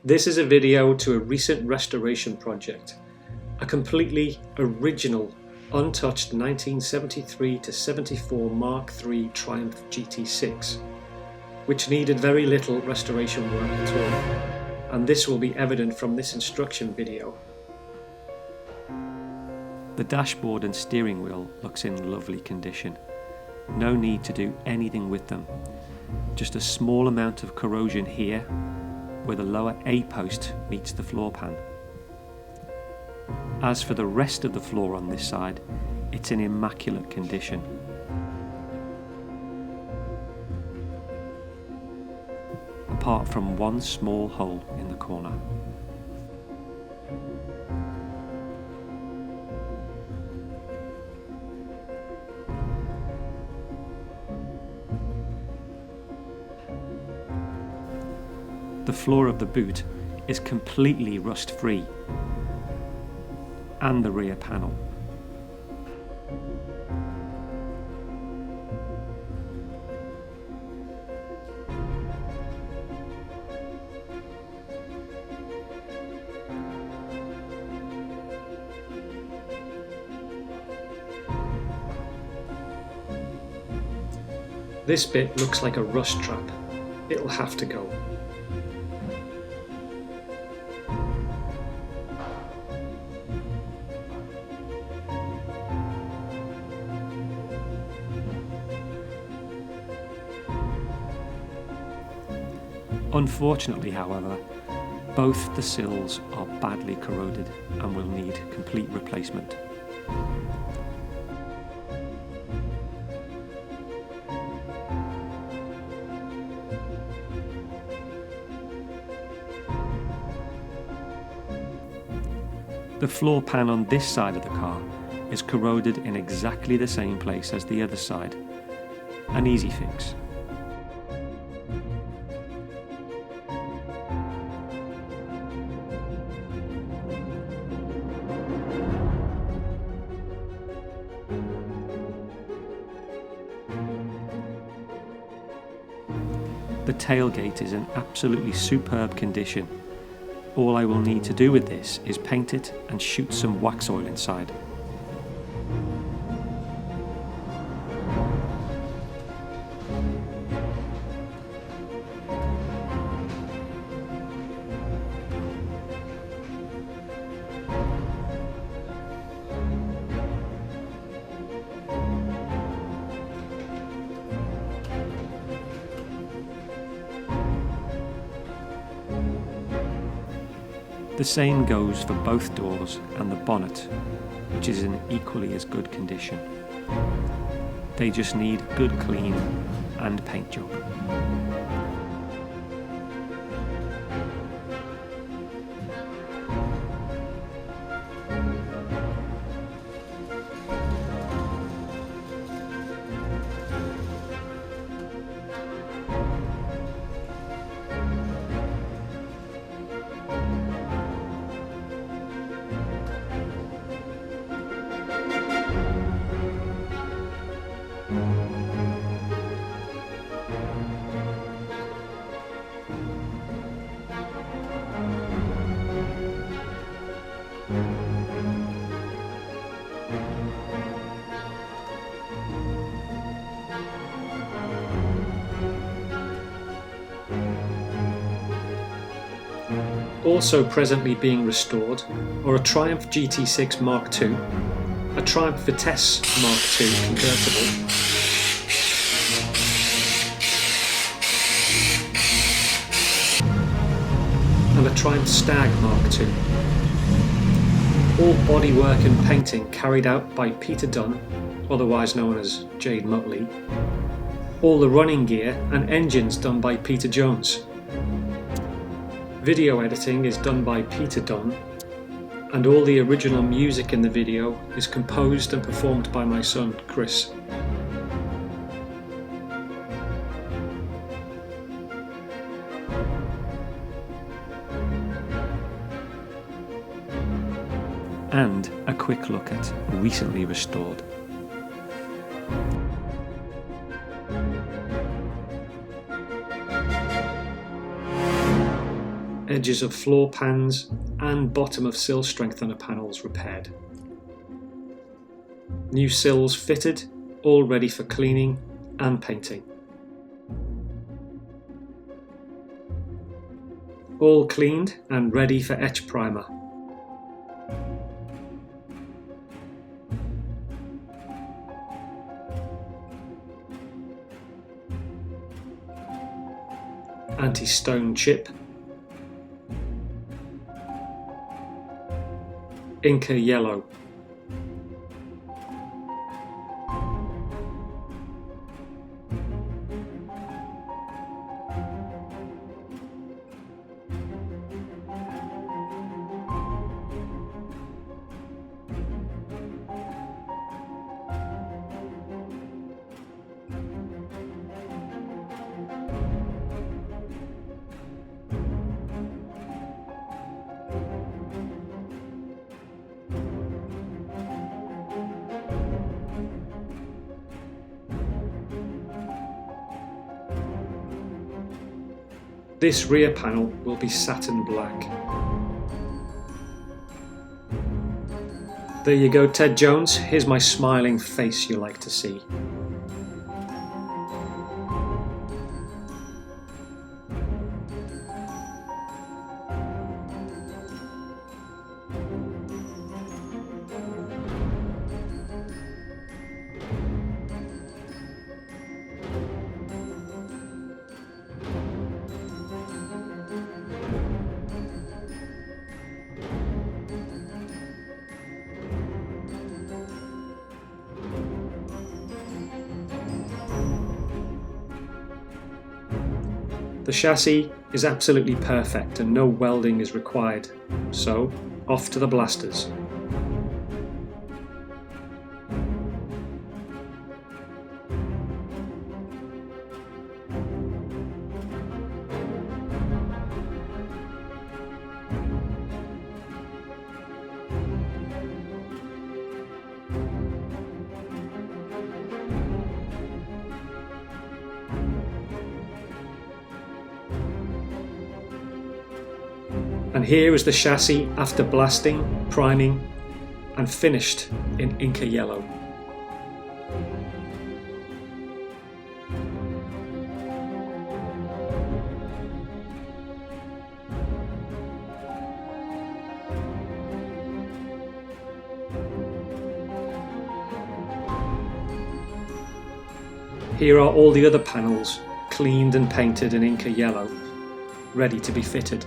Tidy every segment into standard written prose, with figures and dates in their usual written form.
This is a video to a recent restoration project, a completely original, untouched 1973 to 74 Mark III Triumph GT6, which needed very little restoration work at all, and this will be evident from this instruction video. The dashboard and steering wheel looks in lovely condition. No need to do anything with them. Just a small amount of corrosion here, where the lower A post meets the floor pan. As for the rest of the floor on this side, it's in immaculate condition. Apart from one small hole in the corner. The floor of the boot is completely rust-free, and the rear panel. This bit looks like a rust trap. It'll have to go. Unfortunately, however, both the sills are badly corroded and will need complete replacement. The floor pan on this side of the car is corroded in exactly the same place as the other side. An easy fix. The tailgate is in absolutely superb condition. All I will need to do with this is paint it and shoot some wax oil inside. The same goes for both doors and the bonnet, which is in equally as good condition. They just need good clean and paint job. Also presently being restored are a Triumph GT6 Mark II, a Triumph Vitesse Mark II convertible, and a Triumph Stag Mark II. All bodywork and painting carried out by Peter Dunn, otherwise known as Jade Muttley. All the running gear and engines done by Peter Jones. Video editing is done by Peter Dunn, and all the original music in the video is composed and performed by my son, Chris. And a quick look at recently restored. edges of floor pans and bottom of sill strengthener panels repaired. New sills fitted, all ready for cleaning and painting. All cleaned and ready for etch primer. Anti-stone chip. Inca yellow. This rear panel will be satin black. There you go, Ted Jones. Here's my smiling face you like to see. The chassis is absolutely perfect and no welding is required, so off to the blasters. And here is the chassis after blasting, priming and finished in Inca yellow. Here are all the other panels, cleaned and painted in Inca yellow, ready to be fitted.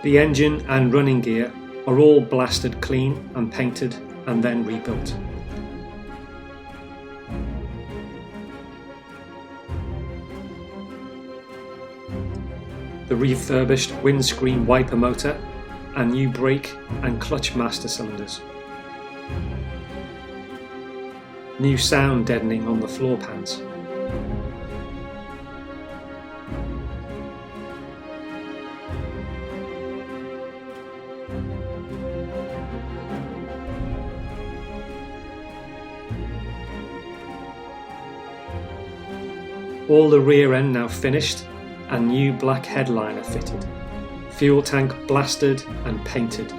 The engine and running gear are all blasted clean and painted and then rebuilt. The refurbished windscreen wiper motor and new brake and clutch master cylinders. New sound deadening on the floor pans. All the rear end now finished and new black headliner fitted. Fuel tank blasted and painted.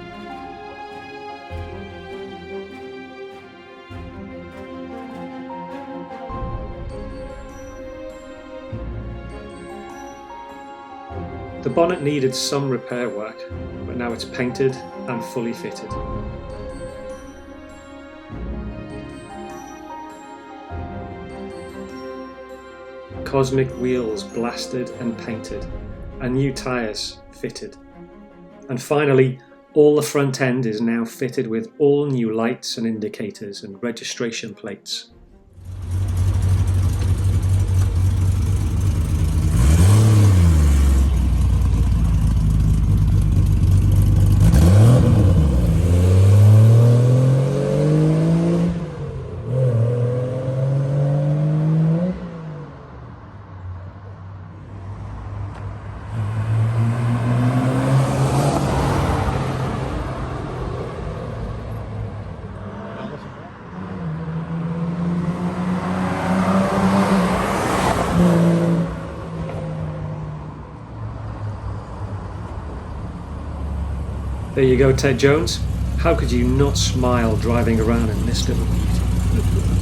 The bonnet needed some repair work, but now it's painted and fully fitted. Cosmic wheels blasted and painted, and new tyres fitted. And finally, all the front end is now fitted with all new lights and indicators and registration plates. There you go, Ted Jones. How could you not smile driving around in this little beauty?